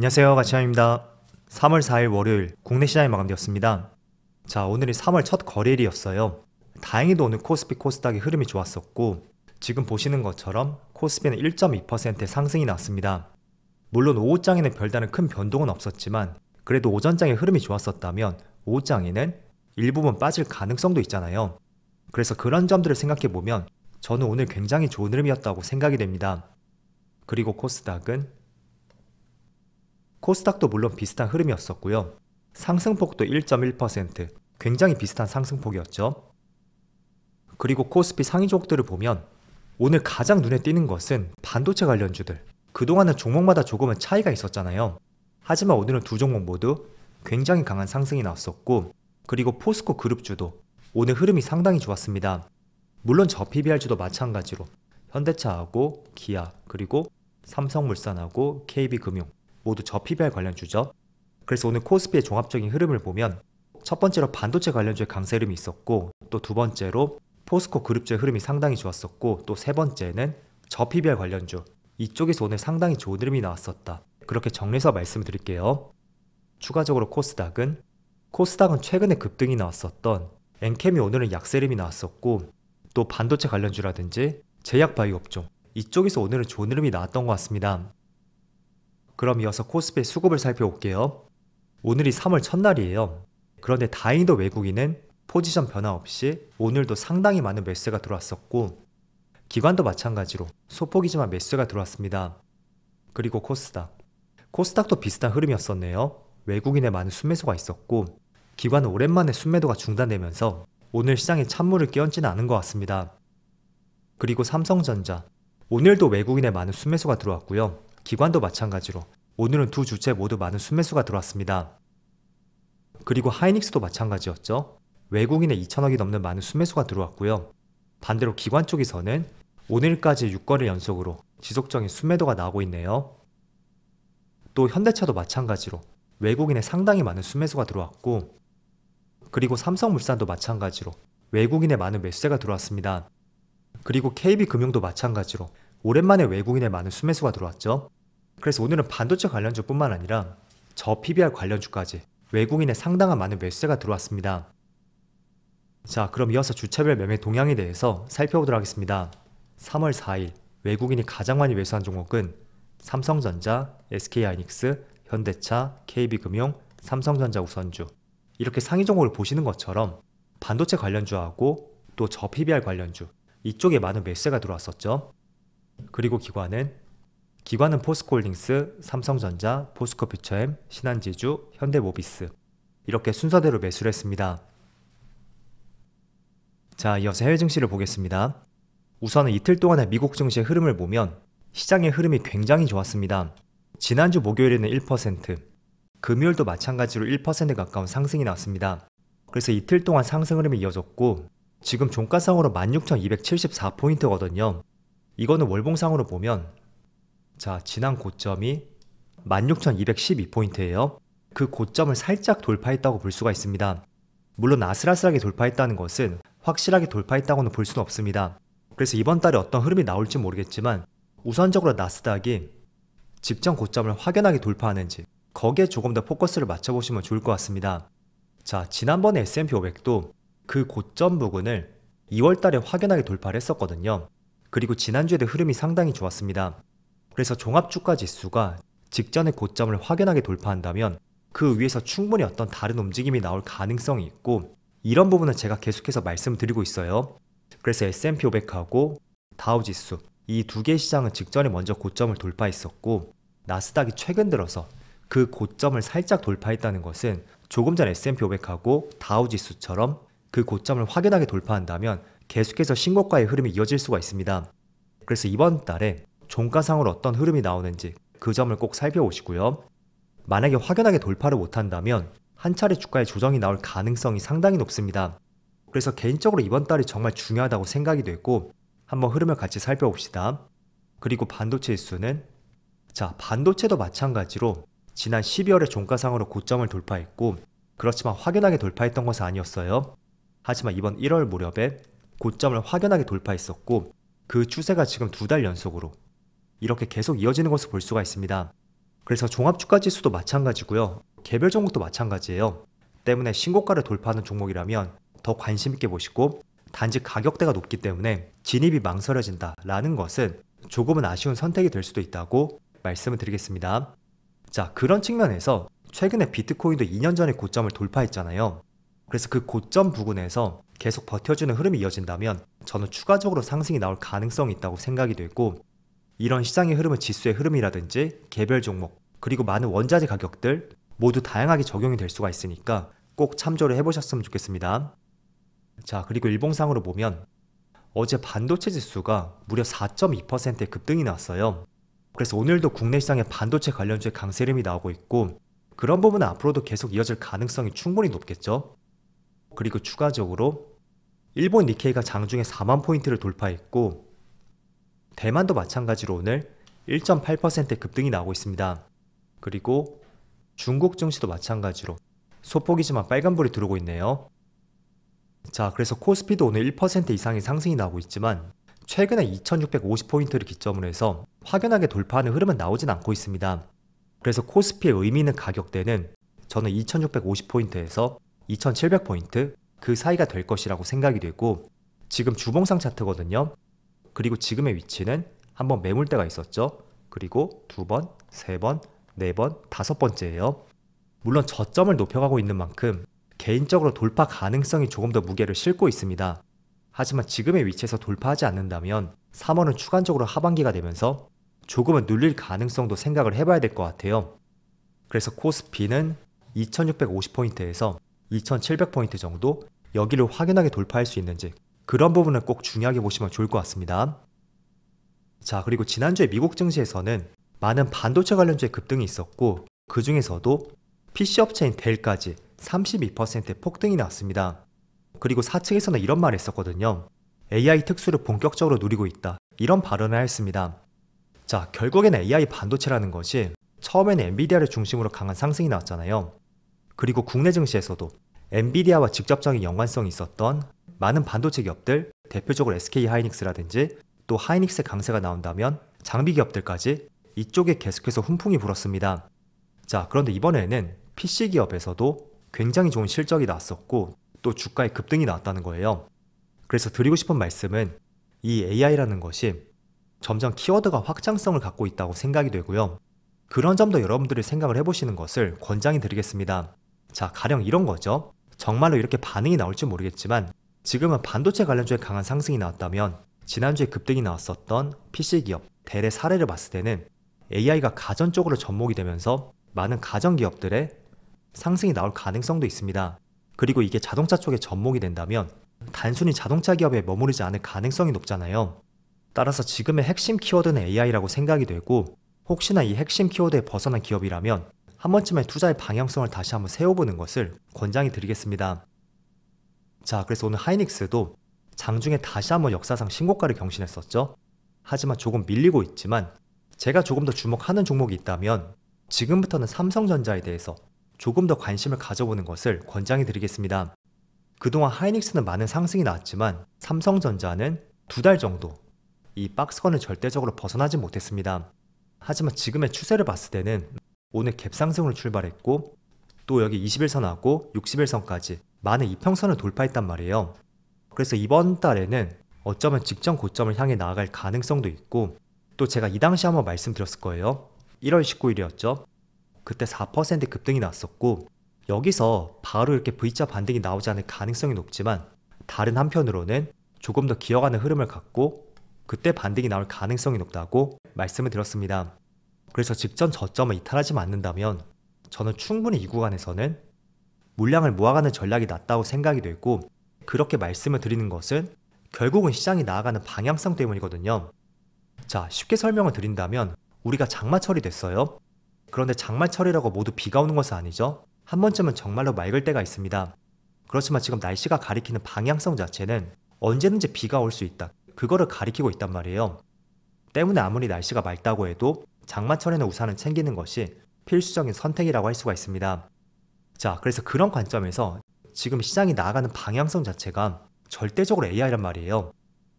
안녕하세요, 가치남입니다. 3월 4일 월요일 국내 시장이 마감되었습니다. 자, 오늘이 3월 첫 거래일이었어요. 다행히도 오늘 코스피 코스닥의 흐름이 좋았었고, 지금 보시는 것처럼 코스피는 1.2%의 상승이 나왔습니다. 물론 오후장에는 별다른 큰 변동은 없었지만, 그래도 오전장의 흐름이 좋았었다면 오후장에는 일부분 빠질 가능성도 있잖아요. 그래서 그런 점들을 생각해보면 저는 오늘 굉장히 좋은 흐름이었다고 생각이 됩니다. 그리고 코스닥도 물론 비슷한 흐름이었었고요. 상승폭도 1.1%, 굉장히 비슷한 상승폭이었죠. 그리고 코스피 상위 종목들을 보면 오늘 가장 눈에 띄는 것은 반도체 관련주들. 그동안은 종목마다 조금은 차이가 있었잖아요. 하지만 오늘은 두 종목 모두 굉장히 강한 상승이 나왔었고, 그리고 포스코 그룹주도 오늘 흐름이 상당히 좋았습니다. 물론 저 PBR주도 마찬가지로 현대차하고 기아, 그리고 삼성물산하고 KB금융 모두 저 PBR 관련주죠. 그래서 오늘 코스피의 종합적인 흐름을 보면 첫 번째로 반도체 관련주의 강세 흐름이 있었고, 또 두 번째로 포스코 그룹주의 흐름이 상당히 좋았었고, 또 세 번째는 저 PBR 관련주, 이쪽에서 오늘 상당히 좋은 흐름이 나왔었다. 그렇게 정리해서 말씀드릴게요. 추가적으로 코스닥은 최근에 급등이 나왔었던 엔캠이 오늘은 약세 흐름이 나왔었고, 또 반도체 관련주라든지 제약바이오 업종, 이쪽에서 오늘은 좋은 흐름이 나왔던 것 같습니다. 그럼 이어서 코스피의 수급을 살펴볼게요. 오늘이 3월 첫날이에요. 그런데 다행히도 외국인은 포지션 변화 없이 오늘도 상당히 많은 매수가 들어왔었고, 기관도 마찬가지로 소폭이지만 매수가 들어왔습니다. 그리고 코스닥도 비슷한 흐름이었었네요. 외국인의 많은 순매수가 있었고, 기관은 오랜만에 순매도가 중단되면서 오늘 시장에 찬물을 끼얹지는 않은 것 같습니다. 그리고 삼성전자, 오늘도 외국인의 많은 순매수가 들어왔고요. 기관도 마찬가지로 오늘은 두 주체 모두 많은 순매수가 들어왔습니다. 그리고 하이닉스도 마찬가지였죠. 외국인의 2천억이 넘는 많은 순매수가 들어왔고요. 반대로 기관 쪽에서는 오늘까지 6거래 연속으로 지속적인 순매도가 나오고 있네요. 또 현대차도 마찬가지로 외국인의 상당히 많은 순매수가 들어왔고, 그리고 삼성물산도 마찬가지로 외국인의 많은 매수세가 들어왔습니다. 그리고 KB금융도 마찬가지로 오랜만에 외국인의 많은 순매수가 들어왔죠. 그래서 오늘은 반도체 관련주 뿐만 아니라 저 PBR 관련주까지 외국인의 상당한 많은 매수세가 들어왔습니다. 자, 그럼 이어서 주차별 매매 동향에 대해서 살펴보도록 하겠습니다. 3월 4일 외국인이 가장 많이 매수한 종목은 삼성전자, SK하이닉스, 현대차, KB금융, 삼성전자 우선주, 이렇게 상위 종목을 보시는 것처럼 반도체 관련주하고 또 저 PBR 관련주, 이쪽에 많은 매수세가 들어왔었죠. 그리고 기관은 포스코홀딩스, 삼성전자, 포스코퓨처엠, 신한지주, 현대모비스, 이렇게 순서대로 매수를 했습니다. 자, 이어서 해외 증시를 보겠습니다. 우선은 이틀 동안의 미국 증시의 흐름을 보면 시장의 흐름이 굉장히 좋았습니다. 지난주 목요일에는 1%, 금요일도 마찬가지로 1% 가까운 상승이 나왔습니다. 그래서 이틀 동안 상승 흐름이 이어졌고, 지금 종가상으로 16,274포인트거든요. 이거는 월봉상으로 보면, 자, 지난 고점이 16,212포인트예요. 그 고점을 살짝 돌파했다고 볼 수가 있습니다. 물론 아슬아슬하게 돌파했다는 것은 확실하게 돌파했다고는 볼 수는 없습니다. 그래서 이번 달에 어떤 흐름이 나올지 모르겠지만, 우선적으로 나스닥이 직전 고점을 확연하게 돌파하는지 거기에 조금 더 포커스를 맞춰보시면 좋을 것 같습니다. 자, 지난번에 S&P 500도 그 고점 부근을 2월달에 확연하게 돌파를 했었거든요. 그리고 지난주에도 흐름이 상당히 좋았습니다. 그래서 종합주가 지수가 직전의 고점을 확연하게 돌파한다면 그 위에서 충분히 어떤 다른 움직임이 나올 가능성이 있고, 이런 부분은 제가 계속해서 말씀드리고 있어요. 그래서 S&P 500하고 다우지수, 이 두 개의 시장은 직전에 먼저 고점을 돌파했었고, 나스닥이 최근 들어서 그 고점을 살짝 돌파했다는 것은 조금 전 S&P 500하고 다우지수처럼 그 고점을 확연하게 돌파한다면 계속해서 신고가의 흐름이 이어질 수가 있습니다. 그래서 이번 달에 종가상으로 어떤 흐름이 나오는지 그 점을 꼭 살펴보시고요. 만약에 확연하게 돌파를 못한다면 한 차례 주가의 조정이 나올 가능성이 상당히 높습니다. 그래서 개인적으로 이번 달이 정말 중요하다고 생각이 됐고, 한번 흐름을 같이 살펴봅시다. 그리고 반도체 지수는, 자, 반도체도 마찬가지로 지난 12월에 종가상으로 고점을 돌파했고, 그렇지만 확연하게 돌파했던 것은 아니었어요. 하지만 이번 1월 무렵에 고점을 확연하게 돌파했었고, 그 추세가 지금 2달 연속으로 이렇게 계속 이어지는 것을 볼 수가 있습니다. 그래서 종합주가지수도 마찬가지고요. 개별 종목도 마찬가지예요. 때문에 신고가를 돌파하는 종목이라면 더 관심 있게 보시고, 단지 가격대가 높기 때문에 진입이 망설여진다라는 것은 조금은 아쉬운 선택이 될 수도 있다고 말씀을 드리겠습니다. 자, 그런 측면에서 최근에 비트코인도 2년 전에 고점을 돌파했잖아요. 그래서 그 고점 부근에서 계속 버텨주는 흐름이 이어진다면 저는 추가적으로 상승이 나올 가능성이 있다고 생각이 되고, 이런 시장의 흐름은 지수의 흐름이라든지 개별 종목, 그리고 많은 원자재 가격들 모두 다양하게 적용이 될 수가 있으니까 꼭 참조를 해보셨으면 좋겠습니다. 자, 그리고 일봉상으로 보면 어제 반도체 지수가 무려 4.2%의 급등이 나왔어요. 그래서 오늘도 국내 시장에 반도체 관련주의 강세 흐름이 나오고 있고, 그런 부분은 앞으로도 계속 이어질 가능성이 충분히 높겠죠. 그리고 추가적으로 일본 니케이가 장중에 4만 포인트를 돌파했고, 대만도 마찬가지로 오늘 1.8%의 급등이 나오고 있습니다. 그리고 중국 증시도 마찬가지로 소폭이지만 빨간불이 들어오고 있네요. 자, 그래서 코스피도 오늘 1% 이상의 상승이 나오고 있지만 최근에 2650포인트를 기점으로 해서 확연하게 돌파하는 흐름은 나오진 않고 있습니다. 그래서 코스피의 의미 있는 가격대는 저는 2650포인트에서 2700포인트 그 사이가 될 것이라고 생각이 되고, 지금 주봉상 차트거든요. 그리고 지금의 위치는 한번 매물대가 있었죠. 그리고 2번, 3번, 4번, 5번째예요. 물론 저점을 높여가고 있는 만큼 개인적으로 돌파 가능성이 조금 더 무게를 싣고 있습니다. 하지만 지금의 위치에서 돌파하지 않는다면 3월은 추가적으로 하반기가 되면서 조금은 눌릴 가능성도 생각을 해봐야 될 것 같아요. 그래서 코스피는 2650포인트에서 2700포인트 정도 여기를 확연하게 돌파할 수 있는지, 그런 부분을 꼭 중요하게 보시면 좋을 것 같습니다. 자, 그리고 지난주에 미국 증시에서는 많은 반도체 관련주의 급등이 있었고, 그 중에서도 PC 업체인 델까지 32%의 폭등이 나왔습니다. 그리고 사측에서는 이런 말을 했었거든요. AI 특수를 본격적으로 누리고 있다, 이런 발언을 하였습니다. 자, 결국에는 AI 반도체라는 것이 처음에는 엔비디아를 중심으로 강한 상승이 나왔잖아요. 그리고 국내 증시에서도 엔비디아와 직접적인 연관성이 있었던 많은 반도체 기업들, 대표적으로 SK 하이닉스라든지 또 하이닉스의 강세가 나온다면 장비 기업들까지 이쪽에 계속해서 훈풍이 불었습니다. 자, 그런데 이번에는 PC 기업에서도 굉장히 좋은 실적이 나왔었고 또 주가의 급등이 나왔다는 거예요. 그래서 드리고 싶은 말씀은 이 AI라는 것이 점점 키워드가 확장성을 갖고 있다고 생각이 되고요. 그런 점도 여러분들이 생각을 해보시는 것을 권장해 드리겠습니다. 자, 가령 이런 거죠. 정말로 이렇게 반응이 나올지 모르겠지만 지금은 반도체 관련주에 강한 상승이 나왔다면 지난주에 급등이 나왔었던 PC기업, 델의 사례를 봤을 때는 AI가 가전 쪽으로 접목이 되면서 많은 가전기업들의 상승이 나올 가능성도 있습니다. 그리고 이게 자동차 쪽에 접목이 된다면 단순히 자동차 기업에 머무르지 않을 가능성이 높잖아요. 따라서 지금의 핵심 키워드는 AI라고 생각이 되고, 혹시나 이 핵심 키워드에 벗어난 기업이라면 한 번쯤의 투자의 방향성을 다시 한번 세워보는 것을 권장해 드리겠습니다. 자, 그래서 오늘 하이닉스도 장중에 다시 한번 역사상 신고가를 경신했었죠. 하지만 조금 밀리고 있지만 제가 조금 더 주목하는 종목이 있다면 지금부터는 삼성전자에 대해서 조금 더 관심을 가져보는 것을 권장해 드리겠습니다. 그동안 하이닉스는 많은 상승이 나왔지만 삼성전자는 2달 정도 이 박스권을 절대적으로 벗어나지 못했습니다. 하지만 지금의 추세를 봤을 때는 오늘 갭상승으로 출발했고 또 여기 21선하고 61선까지 많은 이평선을 돌파했단 말이에요. 그래서 이번 달에는 어쩌면 직전 고점을 향해 나아갈 가능성도 있고, 또 제가 이 당시 한번 말씀드렸을 거예요. 1월 19일이었죠. 그때 4% 급등이 났었고 여기서 바로 이렇게 V자 반등이 나오지 않을 가능성이 높지만 다른 한편으로는 조금 더 기어가는 흐름을 갖고 그때 반등이 나올 가능성이 높다고 말씀을 드렸습니다. 그래서 직전 저점을 이탈하지 않는다면 저는 충분히 이 구간에서는 물량을 모아가는 전략이 낫다고 생각이 되고, 그렇게 말씀을 드리는 것은 결국은 시장이 나아가는 방향성 때문이거든요. 자, 쉽게 설명을 드린다면 우리가 장마철이 됐어요. 그런데 장마철이라고 모두 비가 오는 것은 아니죠. 한 번쯤은 정말로 맑을 때가 있습니다. 그렇지만 지금 날씨가 가리키는 방향성 자체는 언제든지 비가 올 수 있다, 그거를 가리키고 있단 말이에요. 때문에 아무리 날씨가 맑다고 해도 장마철에는 우산을 챙기는 것이 필수적인 선택이라고 할 수가 있습니다. 자, 그래서 그런 관점에서 지금 시장이 나아가는 방향성 자체가 절대적으로 AI란 말이에요.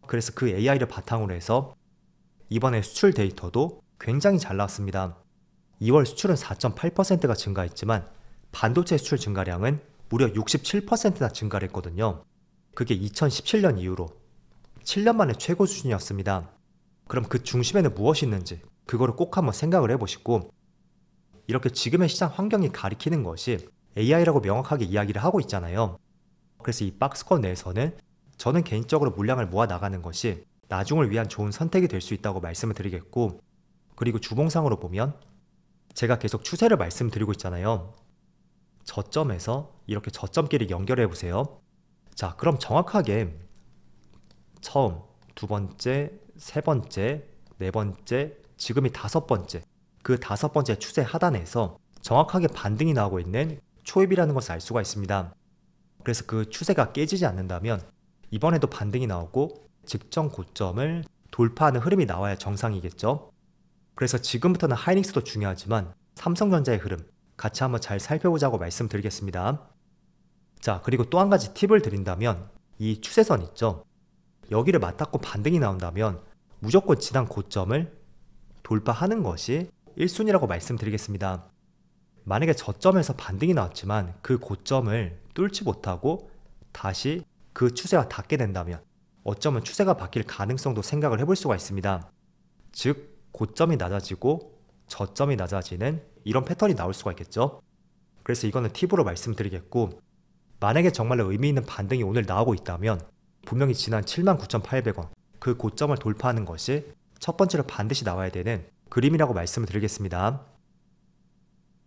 그래서 그 AI를 바탕으로 해서 이번에 수출 데이터도 굉장히 잘 나왔습니다. 2월 수출은 4.8%가 증가했지만 반도체 수출 증가량은 무려 67%나 증가를 했거든요. 그게 2017년 이후로 7년 만에 최고 수준이었습니다. 그럼 그 중심에는 무엇이 있는지 그거를 꼭 한번 생각을 해보시고, 이렇게 지금의 시장 환경이 가리키는 것이 AI라고 명확하게 이야기를 하고 있잖아요. 그래서 이 박스권 내에서는 저는 개인적으로 물량을 모아 나가는 것이 나중을 위한 좋은 선택이 될 수 있다고 말씀을 드리겠고, 그리고 주봉상으로 보면 제가 계속 추세를 말씀드리고 있잖아요. 저점에서 이렇게 저점끼리 연결해 보세요. 자, 그럼 정확하게 처음, 두 번째, 세 번째, 네 번째, 지금이 다섯 번째, 그 다섯 번째 추세 하단에서 정확하게 반등이 나오고 있는 초입이라는 것을 알 수가 있습니다. 그래서 그 추세가 깨지지 않는다면 이번에도 반등이 나오고 직전 고점을 돌파하는 흐름이 나와야 정상이겠죠. 그래서 지금부터는 하이닉스도 중요하지만 삼성전자의 흐름 같이 한번 잘 살펴보자고 말씀드리겠습니다. 자, 그리고 또 한 가지 팁을 드린다면 이 추세선 있죠. 여기를 맞닿고 반등이 나온다면 무조건 지난 고점을 돌파하는 것이 1순위라고 말씀드리겠습니다. 만약에 저점에서 반등이 나왔지만 그 고점을 뚫지 못하고 다시 그 추세와 닿게 된다면 어쩌면 추세가 바뀔 가능성도 생각을 해볼 수가 있습니다. 즉 고점이 낮아지고 저점이 낮아지는 이런 패턴이 나올 수가 있겠죠. 그래서 이거는 팁으로 말씀드리겠고, 만약에 정말로 의미 있는 반등이 오늘 나오고 있다면 분명히 지난 79,800원 그 고점을 돌파하는 것이 첫 번째로 반드시 나와야 되는 그림이라고 말씀을 드리겠습니다.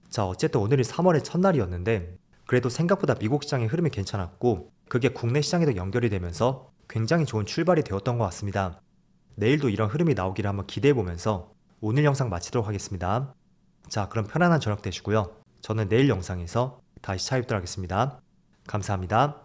자, 어쨌든 오늘이 3월의 첫날이었는데 그래도 생각보다 미국 시장의 흐름이 괜찮았고 그게 국내 시장에도 연결이 되면서 굉장히 좋은 출발이 되었던 것 같습니다. 내일도 이런 흐름이 나오기를 한번 기대해보면서 오늘 영상 마치도록 하겠습니다. 자, 그럼 편안한 저녁 되시고요. 저는 내일 영상에서 다시 찾아뵙도록 하겠습니다. 감사합니다.